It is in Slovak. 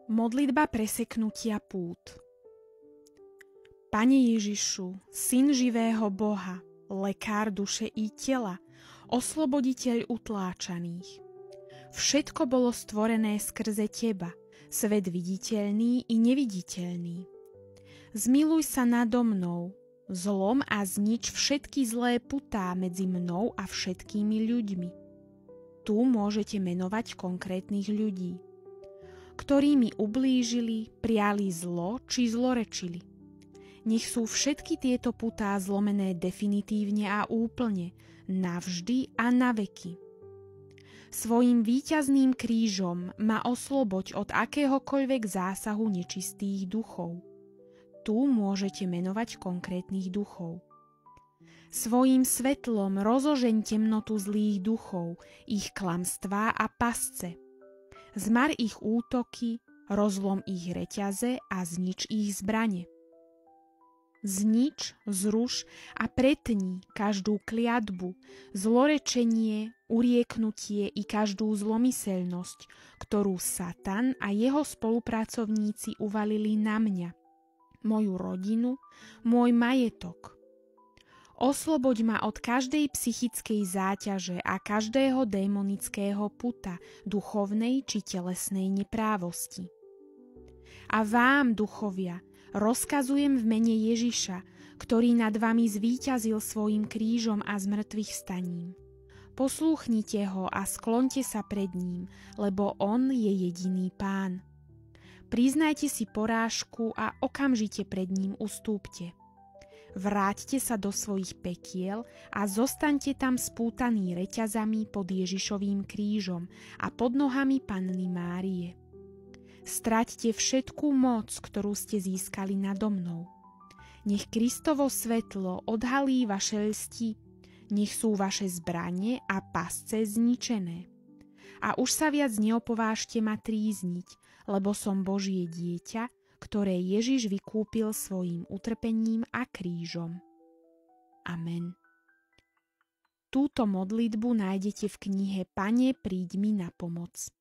Modlitba preseknutia pút. Pane Ježišu, Syn živého Boha, lekár duše i tela, osloboditeľ utláčaných. Všetko bolo stvorené skrze Teba, svet viditeľný i neviditeľný. Zmiluj sa nado mnou, zlom a znič všetky zlé putá medzi mnou a všetkými ľuďmi. Tu môžete menovať konkrétnych ľudí, ktorí mi ublížili, priali zlo či zlorečili. Nech sú všetky tieto putá zlomené definitívne a úplne, navždy a na veky. Svojím víťazným krížom ma osloboď od akéhokoľvek zásahu nečistých duchov. Tu môžete menovať konkrétnych duchov. Svojím svetlom rozožeň temnotu zlých duchov, ich klamstvá a pasce. Zmar ich útoky, rozlom ich reťaze a znič ich zbrane. Znič, zruš a pretni každú kliatbu, zlorečenie, urieknutie i každú zlomyselnosť, ktorú Satan a jeho spolupracovníci uvalili na mňa, moju rodinu, môj majetok. Osloboď ma od každej psychickej záťaže a každého démonického puta, duchovnej či telesnej neprávosti. A vám, duchovia, rozkazujem v mene Ježiša, ktorý nad vami zvíťazil svojim krížom a zmrtvých vstaním. Poslúchnite ho a sklonte sa pred ním, lebo on je jediný Pán. Priznajte si porážku a okamžite pred ním ustúpte. Vráťte sa do svojich pekiel a zostaňte tam spútaní reťazami pod Ježišovým krížom a pod nohami Panny Márie. Straťte všetkú moc, ktorú ste získali nado mnou. Nech Kristovo svetlo odhalí vaše lsti, nech sú vaše zbrane a pasce zničené. A už sa viac neopovážte ma trízniť, lebo som Božie dieťa, ktoré Ježiš vykúpil svojím utrpením a krížom. Amen. Túto modlitbu nájdete v knihe Pane, príď mi na pomoc.